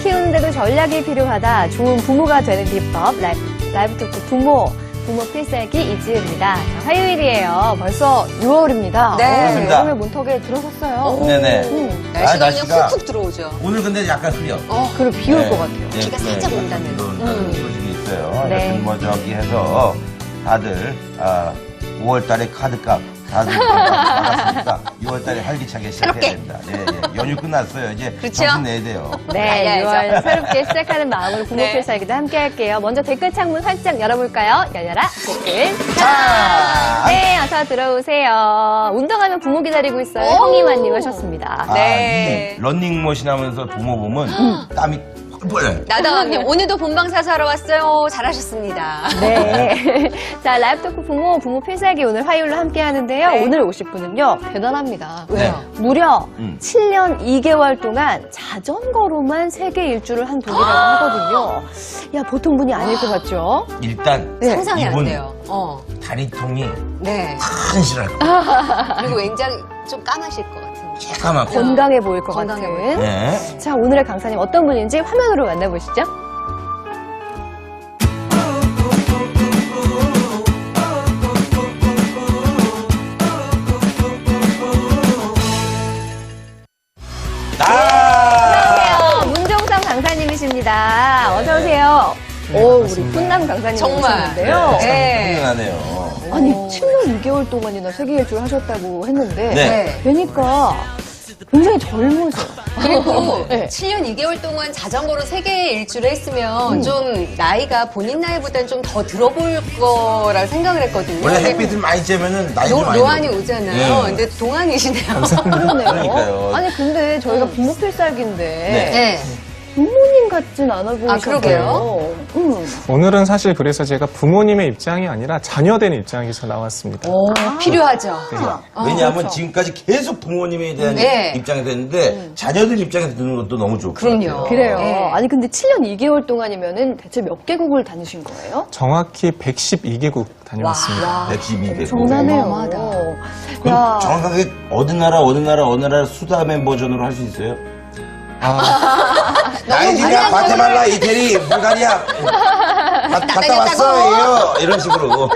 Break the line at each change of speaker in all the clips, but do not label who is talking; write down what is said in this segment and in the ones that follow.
키우는데도 전략이 필요하다. 좋은 부모가 되는 비법. 라이브 토크 부모 필살기 이지은입니다. 자, 화요일이에요. 벌써 6월입니다.
네.
맞습니다.
여름의 문턱에 들어섰어요.
네네.
날씨가 훅훅 들어오죠.
오늘 근데 약간 흐려.
그리고 비 올 것 같아요.
비가 살짝 온다는.
그런 소식이 있어요.
네.
여튼 뭐 저기 해서 다들 5월달에 카드값 다들 받았으니까 6월달에 활기차게 시작해야 됩니다. 예. 연휴 끝났어요. 이제
그렇죠?
정신 내야 돼요.
네,
알려야죠.
6월 새롭게 시작하는 마음으로 부모
네.
필살기도 함께 할게요. 먼저 댓글 창문 활짝 열어볼까요? 열려라 댓글
자!
네, 어서 들어오세요. 운동하면 부모 기다리고 있어요. 형이만님 하셨습니다.
네.
이 런닝머신 하면서 부모 보면 땀이 펄펄.
나다왕님, 오늘도 본방 사수하러 왔어요. 잘하셨습니다.
네. 자, 라이브 토크 부모 필살기 오늘 화요일로 함께 하는데요.
네.
오늘 오실 분은요, 대단합니다.
왜요?
무려 7년 2개월 동안 자전거로만 세계 일주를 한 분이라고 하거든요. 야, 보통 분이 아닐 것 같죠?
일단
상상이 안
이분
돼요.
다리통이
네.
한실할 거예요.
그리고 굉장히 좀 까마실 것 같은.
새까맣고.
건강해 보일 것
건강해
같은.
보여요.
네.
자, 오늘의 강사님 어떤 분인지 화면으로 만나보시죠. 안녕하세요. 문종상 강사님이십니다. 어서 오세요. 오, 우리 훈남 강사님
정말.
오셨는데요.
네.
훌륭하네요.
아니, 7년 2개월 동안이나 세계 일주를 하셨다고 했는데
네.
뵈니까 굉장히 젊으세요.
그리고
네.
7년 2개월 동안 자전거로 세계 일주를 했으면 좀 나이가 본인 나이보다는 좀 더 들어볼 거라고 생각을 했거든요.
원래
근데
햇빛을 많이 쬐면은 나이 좀 많이
노안이
들어요.
오잖아요.
네.
근데 동안이시네요.
그러네요.
그러니까요.
아니, 근데 저희가 부모 필살기인데
네.
부모님 같진 않아 보이셨어요.
그러게요?
오늘은 사실 그래서 제가 부모님의 입장이 아니라 자녀된 입장에서 나왔습니다.
필요하죠.
왜냐하면
그렇죠.
지금까지 계속 부모님에 대한
네.
입장이 됐는데 자녀들 입장에서 듣는 것도 너무 좋을 것
그럼요.
같아요.
그래요.
네.
아니, 근데 7년 2개월 동안이면은 대체 몇 개국을 다니신 거예요?
정확히 112개국 다녀왔습니다.
112개.
정나네요.
어마어마하다.
그럼 정확하게 어느 나라 수다맨 버전으로 할 수 있어요? 나이지리아, 과테말라, 이태리, 불가리아 갔다 왔어요. 이런 식으로.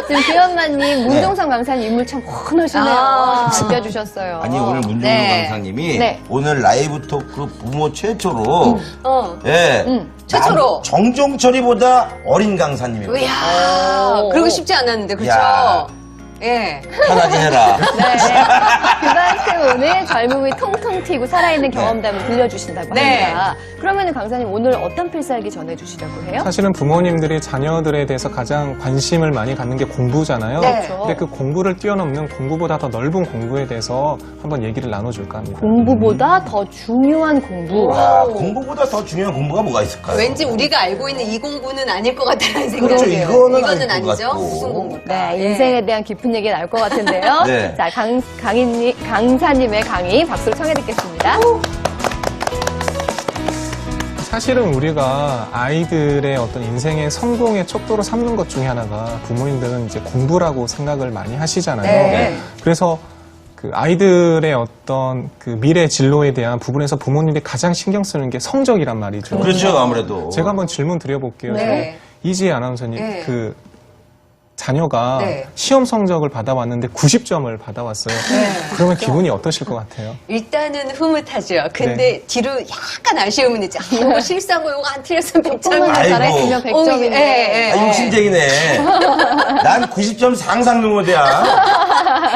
지금 기현마님, 문종상 강사님 인물 참 훤하시네요. 남겨주셨어요.
아니 오늘 문종도
네.
강사님이
네.
오늘 라이브 토크 부모 최초로 예,
최초로.
정종철이보다 어린 강사님입니다.
이야, 그러고 싶지 않았는데, 그렇죠?
야.
예.
편하게 해라.
네. 그만큼 오늘 젊음이 통통 튀고 살아있는 경험담을 들려주신다고
네.
합니다. 그러면 강사님 오늘 어떤 필살기 전해주시려고 해요?
사실은 부모님들이 자녀들에 대해서 가장 관심을 많이 갖는 게 공부잖아요.
네.
근데 그 공부를 뛰어넘는 공부보다 더 넓은 공부에 대해서 한번 얘기를 나눠줄까 합니다.
공부보다 더 중요한 공부.
와, 공부보다 더 중요한 공부가 뭐가 있을까요?
왠지 우리가 알고 있는 이 공부는 아닐 것 같다는 생각이
그렇죠.
들어요.
이거는
이거는
아닐 것
아니죠?
같고.
무슨 공부일까?
네, 인생에 대한 깊은 얘기 나올 것 같은데요.
네.
자, 강사님의 강의 박수로 청해 듣겠습니다.
사실은 우리가 아이들의 어떤 인생의 성공의 척도로 삼는 것 중에 하나가 부모님들은 이제 공부라고 생각을 많이 하시잖아요.
네.
그래서 그 아이들의 어떤 그 미래 진로에 대한 부분에서 부모님들이 가장 신경 쓰는 게 성적이란 말이죠.
그렇죠, 아무래도.
제가 한번 질문 드려볼게요.
네.
이지혜 아나운서님,
네.
그 자녀가
네.
시험 성적을 받아왔는데 90점을 받아왔어요. 그러면 기분이 어떠실 것 같아요?
일단은 흐뭇하죠. 근데 뒤로 약간 아쉬움은 있죠. 이거 실수한 거 이거 안 틀렸으면 100점이야.
조금만 더
아이고.
잘했으면 100점인데.
예,
아, 욕심쟁이네. 난 90점 상상도 못해야.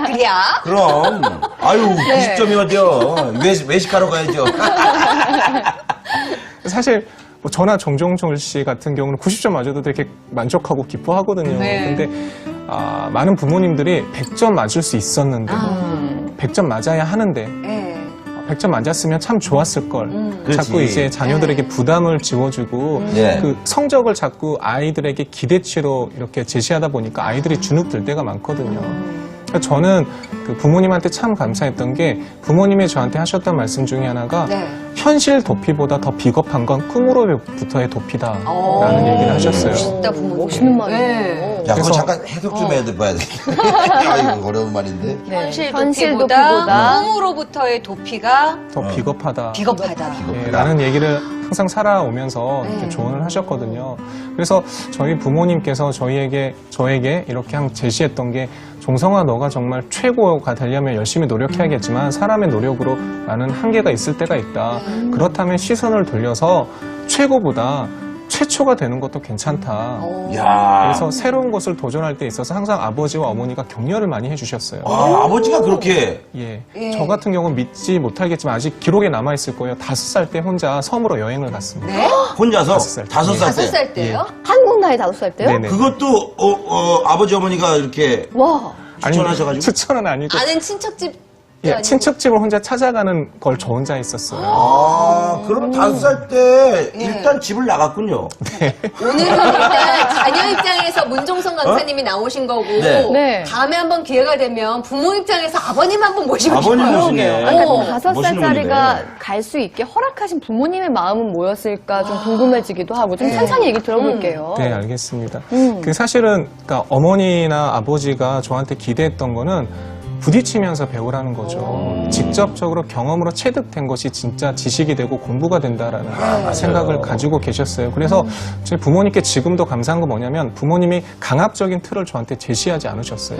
그래야?
그럼. 아유, 90점이 어디요? 외식하러 가야죠.
사실 뭐 저나 정종철 씨 같은 경우는 90점 맞아도 되게 만족하고 기뻐하거든요.
네.
근데 많은 부모님들이 100점 맞을 수 있었는데 100점 맞아야 하는데
예.
100점 맞았으면 참 좋았을 걸. 자꾸
그렇지.
이제 자녀들에게 부담을 지워주고
네.
그 성적을 자꾸 아이들에게 기대치로 이렇게 제시하다 보니까 아이들이 주눅 들 때가 많거든요. 그러니까 저는 그 부모님한테 참 감사했던 게 부모님이 저한테 하셨던 말씀 중에 하나가
네.
현실 도피보다 더 비겁한 건 꿈으로부터의 도피다라는 얘기를 하셨어요.
멋있다, 부모님.
멋있는 말이에요.
네.
야, 그거
그래서-
잠깐 해석 좀 해봐야 돼. 아, 이거 어려운 말인데.
현실
현실
도피보다
도피보다
꿈으로부터의 도피가
더 비겁하다.
비겁하다.
예, 라는 얘기를 항상 살아오면서 이렇게 조언을 하셨거든요. 그래서 저희 부모님께서 저에게 이렇게 제시했던 게 종성아 너가 정말 최고가 되려면 열심히 노력해야겠지만 사람의 노력으로 나는 한계가 있을 때가 있다. 그렇다면 시선을 돌려서 최고보다 최초가 되는 것도 괜찮다.
야.
그래서 새로운 것을 도전할 때 있어서 항상 아버지와 어머니가 격려를 많이 해주셨어요.
아버지가 그렇게.
예.
예.
저 같은 경우는 믿지 못하겠지만 아직 기록에 남아있을 거예요. 5살 때 혼자 섬으로 여행을 갔습니다.
네?
혼자서
5살 때.
5살 때.
5살 때요?
한국 나이 5살 때요?
네네.
그것도 아버지 어머니가 이렇게
와.
추천하셔가지고.
추천은 아니고
아는 친척집
예,
아니고.
친척집을 혼자 찾아가는 걸 저 혼자 했었어요.
그럼 5살 때 일단 집을 나갔군요.
오늘은 일단 자녀 입장에서 문종성 강사님이 나오신 거고
네.
네.
다음에 한번 기회가 되면 부모 입장에서 아버님 한번 모시고
아버님
싶어요.
모시네.
그러니까
멋있는
5살짜리가
분이네.
갈 수 있게 허락하신 부모님의 마음은 뭐였을까 좀 궁금해지기도 하고 좀 천천히 얘기 들어볼게요.
네, 알겠습니다. 그 사실은 그러니까 어머니나 아버지가 저한테 기대했던 거는 부딪히면서 배우라는 거죠. 직접적으로 경험으로 체득된 것이 진짜 지식이 되고 공부가 된다라는 생각을 가지고 계셨어요. 그래서 제 부모님께 지금도 감사한 건 뭐냐면 부모님이 강압적인 틀을 저한테 제시하지 않으셨어요.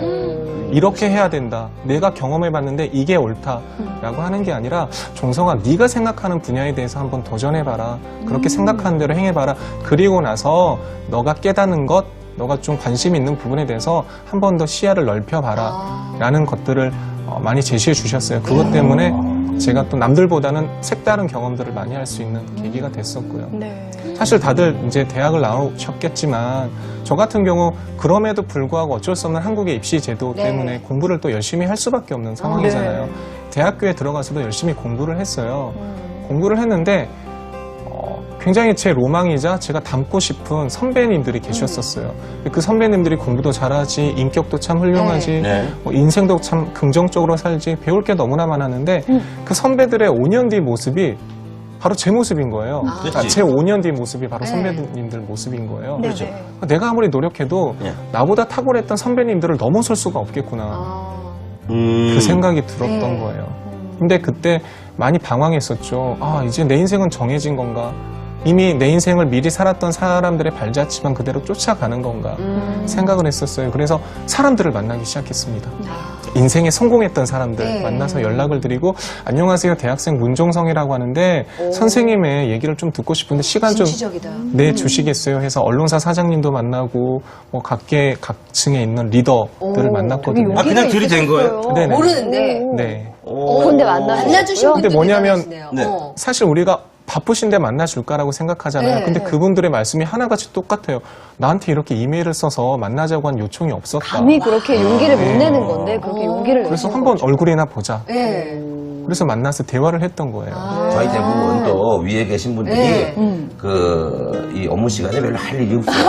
이렇게 해야 된다. 내가 경험해봤는데 이게 옳다라고 하는 게 아니라 종성아 네가 생각하는 분야에 대해서 한번 도전해봐라. 그렇게 생각하는 대로 행해봐라. 그리고 나서 너가 깨닫는 것 너가 좀 관심 있는 부분에 대해서 한 번 더 시야를 넓혀봐라 라는 것들을 많이 제시해 주셨어요. 그것 때문에 제가 또 남들보다는 색다른 경험들을 많이 할 수 있는 계기가 됐었고요.
네.
사실 다들 이제 대학을 나오셨겠지만 저 같은 경우 그럼에도 불구하고 어쩔 수 없는 한국의 입시 제도
네.
때문에 공부를 또 열심히 할 수밖에 없는 상황이잖아요. 대학교에 들어가서도 열심히 공부를 했어요. 공부를 했는데 굉장히 제 로망이자 제가 닮고 싶은 선배님들이 계셨었어요. 그 선배님들이 공부도 잘하지, 인격도 참 훌륭하지,
네.
인생도 참 긍정적으로 살지, 배울 게 너무나 많았는데 그 선배들의 5년 뒤 모습이 바로 제 모습인 거예요. 그러니까
그치.
제 5년 뒤 모습이 바로 선배님들 모습인 거예요.
네.
그렇죠.
내가 아무리 노력해도
네.
나보다 탁월했던 선배님들을 넘어설 수가 없겠구나. 그 생각이 들었던 거예요. 근데 그때 많이 방황했었죠. 아, 이제 내 인생은 정해진 건가? 이미 내 인생을 미리 살았던 사람들의 발자취만 그대로 쫓아가는 건가 생각을 했었어요. 그래서 사람들을 만나기 시작했습니다. 인생에 성공했던 사람들
네.
만나서 연락을 드리고 안녕하세요 대학생 문종성이라고 하는데 선생님의 얘기를 좀 듣고 싶은데 시간 좀
진취적이다.
내주시겠어요 해서 언론사 사장님도 만나고 뭐 각층에 있는 리더들을 만났거든요.
아, 그냥 들이댄 거예요?
네네.
모르는데
네.
근데
만나주신
만나주신
분들이
근데 뭐냐면
대단하시네요.
네.
사실 우리가 바쁘신데 만나줄까라고 생각하잖아요.
네.
근데 그분들의 말씀이 하나같이 똑같아요. 나한테 이렇게 이메일을 써서 만나자고 한 요청이 없었다.
감히 그렇게 용기를 못 내는 건데 그렇게 용기를
그래서
내신
한번
거죠.
얼굴이나 보자.
네.
그래서 만나서 대화를 했던 거예요.
저희 대부분 또 위에 계신 분들이
네.
이 업무 시간에 별로 할 일이 없어요.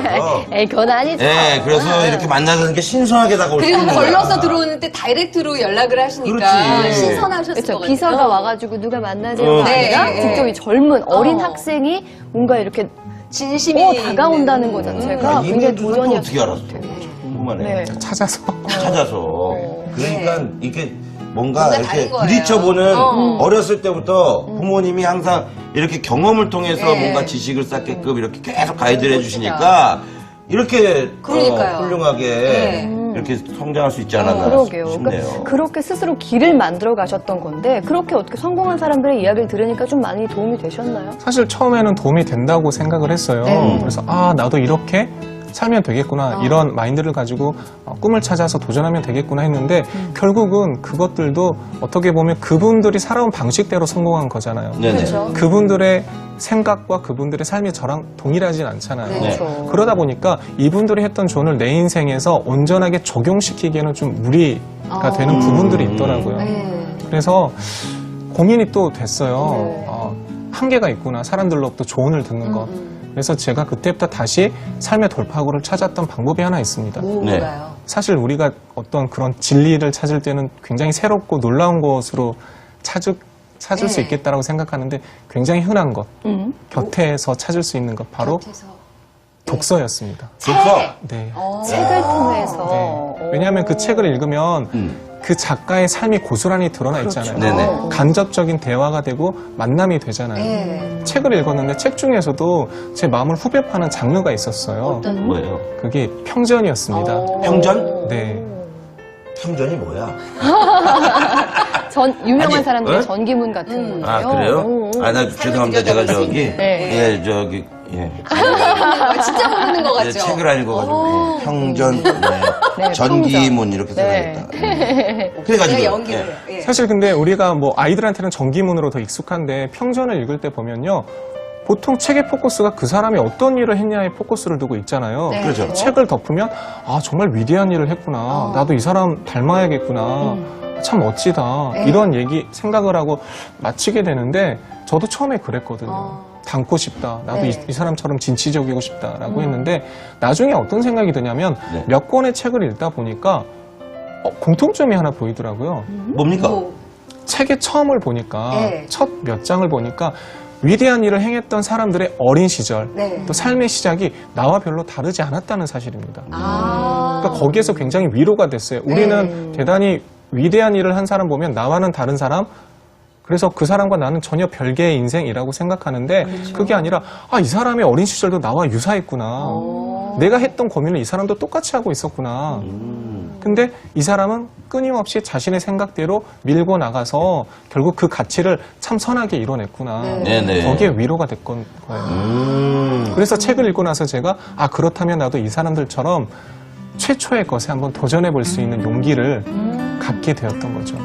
그래서
에이 그건 아니죠.
네, 그래서 이렇게 만나는 게 신선하게 다가올 수
그리고
있는 거야.
걸러서 들어오는데 다이렉트로 연락을 하시니까
그렇지.
신선하셨을 것
그렇죠.
같아요.
비서가 와가지고 누가 만나자고
네.
아니라
네.
직접 이 젊은 어린
어.
학생이 뭔가 이렇게
진심이
다가온다는 것 자체가
아,
굉장히
이분들도
도전이었을
어떻게
것
알았어?
같아요.
궁금하네.
네.
찾아서.
찾아서. 그러니까 이게 뭔가
뭔가
이렇게
다른 거예요.
부딪혀보는
어.
어렸을 때부터 부모님이 항상 이렇게 경험을 통해서
네.
뭔가 지식을 쌓게끔 이렇게 계속 가이드를 해주시니까 이렇게
그러니까요.
훌륭하게
네.
이렇게 성장할 수 있지 않았나
그러게요.
싶네요.
그러니까 그렇게 스스로 길을 만들어 가셨던 건데 그렇게 어떻게 성공한 사람들의 이야기를 들으니까 좀 많이 도움이 되셨나요?
사실 처음에는 도움이 된다고 생각을 했어요.
네.
그래서 나도 이렇게 살면 되겠구나 이런 마인드를 가지고 꿈을 찾아서 도전하면 되겠구나 했는데 결국은 그것들도 어떻게 보면 그분들이 살아온 방식대로 성공한 거잖아요.
네네.
그렇죠.
그분들의 생각과 그분들의 삶이 저랑 동일하진 않잖아요.
네.
그렇죠.
그러다 보니까 이분들이 했던 조언을 내 인생에서 온전하게 적용시키기에는 좀 무리가 되는 부분들이 있더라고요.
네.
그래서 고민이 또 됐어요.
네.
한계가 있구나. 사람들로부터 조언을 듣는 것. 그래서 제가 그때부터 다시 삶의 돌파구를 찾았던 방법이 하나 있습니다.
뭐가요?
사실 우리가 어떤 그런 진리를 찾을 때는 굉장히 새롭고 놀라운 것으로 찾을 수
네.
있겠다라고 생각하는데 굉장히 흔한 것, 곁에서 찾을 수 있는 것 바로
곁에서.
독서였습니다.
독서.
네.
책을 통해서.
네. 왜냐하면 그 책을 읽으면 그 작가의 삶이 고스란히 드러나 있잖아요.
네네.
간접적인 대화가 되고 만남이 되잖아요.
네.
책을 읽었는데 책 중에서도 제 마음을 후벼 파는 장르가 있었어요.
뭐예요?
그게 평전이었습니다.
평전?
네.
평전이 뭐야?
유명한
아니,
사람들의
어?
전기문 같은 거예요.
아, 그래요? 아, 나 죄송합니다. 제가 저기,
네.
예, 저기, 예.
진짜 모르는 것
예,
같죠?
책을 안 읽어가지고, 예. 평전,
네,
전기문 이렇게
네.
써야겠다.
제가
그래가지고.
연기를.
예.
예.
사실 근데 우리가 뭐 아이들한테는 전기문으로 더 익숙한데 평전을 읽을 때 보면요. 보통 책의 포커스가 그 사람이 어떤 일을 했냐에 포커스를 두고 있잖아요.
네.
그렇죠.
책을 덮으면 아 정말 위대한 일을 했구나. 나도 이 사람 닮아야겠구나. 참 멋지다.
네.
이런 얘기 생각을 하고 마치게 되는데 저도 처음에 그랬거든요. 닮고 싶다. 나도
네.
이 사람처럼 진취적이고 싶다라고 했는데 나중에 어떤 생각이 드냐면
네.
몇 권의 책을 읽다 보니까 공통점이 하나 보이더라고요.
뭡니까?
뭐,
책의 처음을 보니까
네.
첫 몇 장을 보니까 위대한 일을 행했던 사람들의 어린 시절
네.
또 삶의 시작이 나와 별로 다르지 않았다는 사실입니다.
아.
그러니까 거기에서 굉장히 위로가 됐어요. 우리는 대단히 위대한 일을 한 사람 보면 나와는 다른 사람 그래서 그 사람과 나는 전혀 별개의 인생이라고 생각하는데 그게 아니라 이 사람의 어린 시절도 나와 유사했구나. 내가 했던 고민을 이 사람도 똑같이 하고 있었구나. 근데 이 사람은 끊임없이 자신의 생각대로 밀고 나가서 결국 그 가치를 참 선하게 이뤄냈구나.
네네.
거기에 위로가 됐건 거예요. 그래서 책을 읽고 나서 제가 그렇다면 나도 이 사람들처럼 최초의 것에 한번 도전해 볼 수 있는 용기를 갖게 되었던 거죠.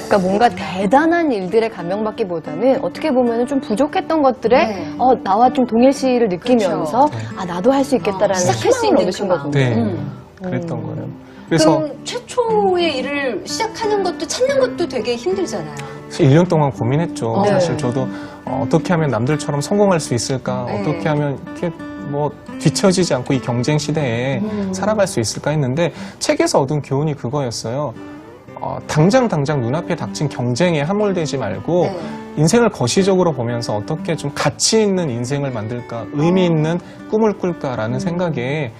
그러니까 뭔가 대단한 일들에 감명받기보다는 어떻게 보면 좀 부족했던 것들에
네.
나와 좀 동일시를 느끼면서
그렇죠.
나도 할 수 있겠다라는
시작할 수
희망을
있는
얻으신
그 마음.
거군요.
네, 그랬던 거예요. 그래서
그럼 최초의 일을 시작하는 것도 찾는 것도 되게 힘들잖아요.
1년 동안 고민했죠.
네.
사실 저도 어떻게 하면 남들처럼 성공할 수 있을까?
네.
어떻게 하면 이렇게 뭐 뒤처지지 않고 이 경쟁 시대에 살아갈 수 있을까 했는데 책에서 얻은 교훈이 그거였어요. 당장 눈앞에 닥친 경쟁에 함몰되지 말고
네.
인생을 거시적으로 보면서 어떻게 좀 가치 있는 인생을 만들까, 의미 있는 꿈을 꿀까라는 생각에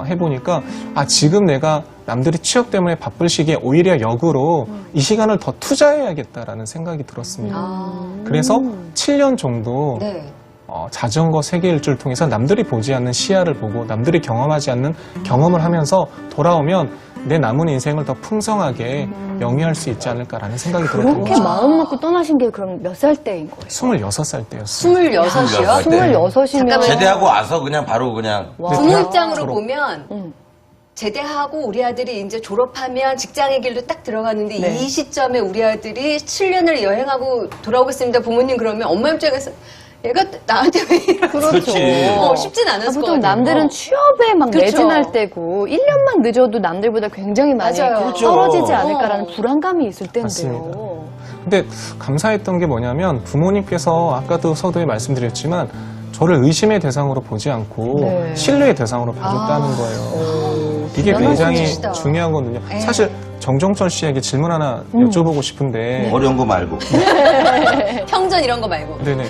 해보니까 지금 내가 남들이 취업 때문에 바쁠 시기에 오히려 역으로 이 시간을 더 투자해야겠다라는 생각이 들었습니다. 그래서 7년 정도
네.
자전거 세계 일주를 통해서 남들이 보지 않는 시야를 보고 남들이 경험하지 않는 경험을 하면서 돌아오면 내 남은 인생을 더 풍성하게 영위할 수 있지 않을까라는 생각이 들었던
그렇게
거죠.
마음 먹고 떠나신 게 그럼 몇 살 때인 거예요?
26살 때였어요.
26이요?
26이면
잠깐만요.
제대하고 와서 그냥 바로 그냥.
부모입장으로
졸업.
보면 제대하고 우리 아들이 이제 졸업하면 직장의 길로 딱 들어가는데 이 시점에 우리 아들이 7년을 여행하고 돌아오겠습니다. 부모님 그러면 엄마 입장에서 얘가 나한테 왜 이러지?
그렇지.
쉽진 않았을 것
보통
같아요.
남들은 취업에 막
그렇죠.
매진할 때고 1년만 늦어도 남들보다 굉장히 많이
맞아요. 그렇죠.
떨어지지 않을까라는 불안감이 있을 텐데요.
맞습니다. 근데 감사했던 게 뭐냐면 부모님께서 아까도 서두에 말씀드렸지만 저를 의심의 대상으로 보지 않고
네.
신뢰의 대상으로 봐줬다는 거예요. 이게
대단한
굉장히
분이시다.
중요하거든요.
네.
사실 정종철 씨에게 질문 하나 여쭤보고 싶은데
어려운 거 말고.
평전 이런 거 말고.
네네.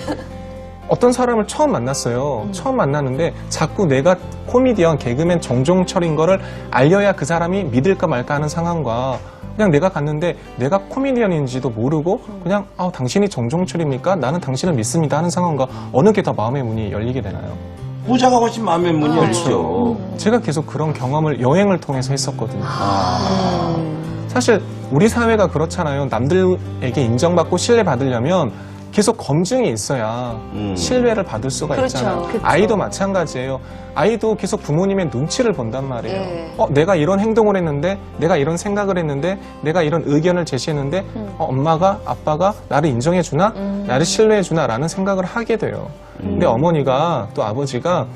어떤 사람을 처음 만났어요. 처음 만났는데 자꾸 내가 코미디언, 개그맨 정종철인 거를 알려야 그 사람이 믿을까 말까 하는 상황과 그냥 내가 갔는데 내가 코미디언인지도 모르고 그냥 당신이 정종철입니까? 나는 당신을 믿습니다 하는 상황과 어느 게 더 마음의 문이 열리게 되나요?
후자가 훨씬 마음의 문이 열리죠.
제가 계속 그런 경험을 여행을 통해서 했었거든요. 사실 우리 사회가 그렇잖아요. 남들에게 인정받고 신뢰받으려면 계속 검증이 있어야 신뢰를 받을 수가
그렇죠.
있잖아요.
그쵸.
아이도 마찬가지예요. 아이도 계속 부모님의 눈치를 본단 말이에요.
네.
내가 이런 행동을 했는데, 내가 이런 생각을 했는데, 내가 이런 의견을 제시했는데, 엄마가, 아빠가 나를 인정해주나? 나를 신뢰해주나? 라는 생각을 하게 돼요. 근데 어머니가 또 아버지가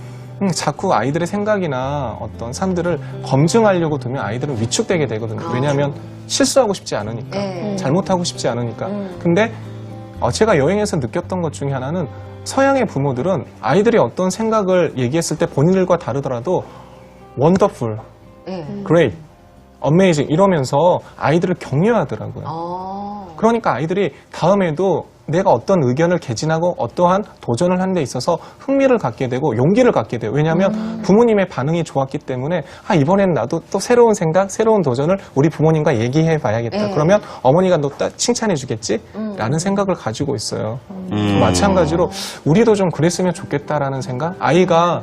자꾸 아이들의 생각이나 어떤 삶들을 검증하려고 두면 아이들은 위축되게 되거든요. 왜냐하면 실수하고 싶지 않으니까.
네.
잘못하고 싶지 않으니까. 근데 제가 여행에서 느꼈던 것 중에 하나는 서양의 부모들은 아이들이 어떤 생각을 얘기했을 때 본인들과 다르더라도 wonderful,
네.
great, 어메이징 이러면서 아이들을 격려하더라고요. 그러니까 아이들이 다음에도 내가 어떤 의견을 개진하고 어떠한 도전을 하는 데 있어서 흥미를 갖게 되고 용기를 갖게 돼요. 왜냐하면 부모님의 반응이 좋았기 때문에 이번엔 나도 또 새로운 생각, 새로운 도전을 우리 부모님과 얘기해 봐야겠다. 그러면 어머니가 너 칭찬해 주겠지? 라는 생각을 가지고 있어요. 마찬가지로 우리도 좀 그랬으면 좋겠다라는 생각? 아이가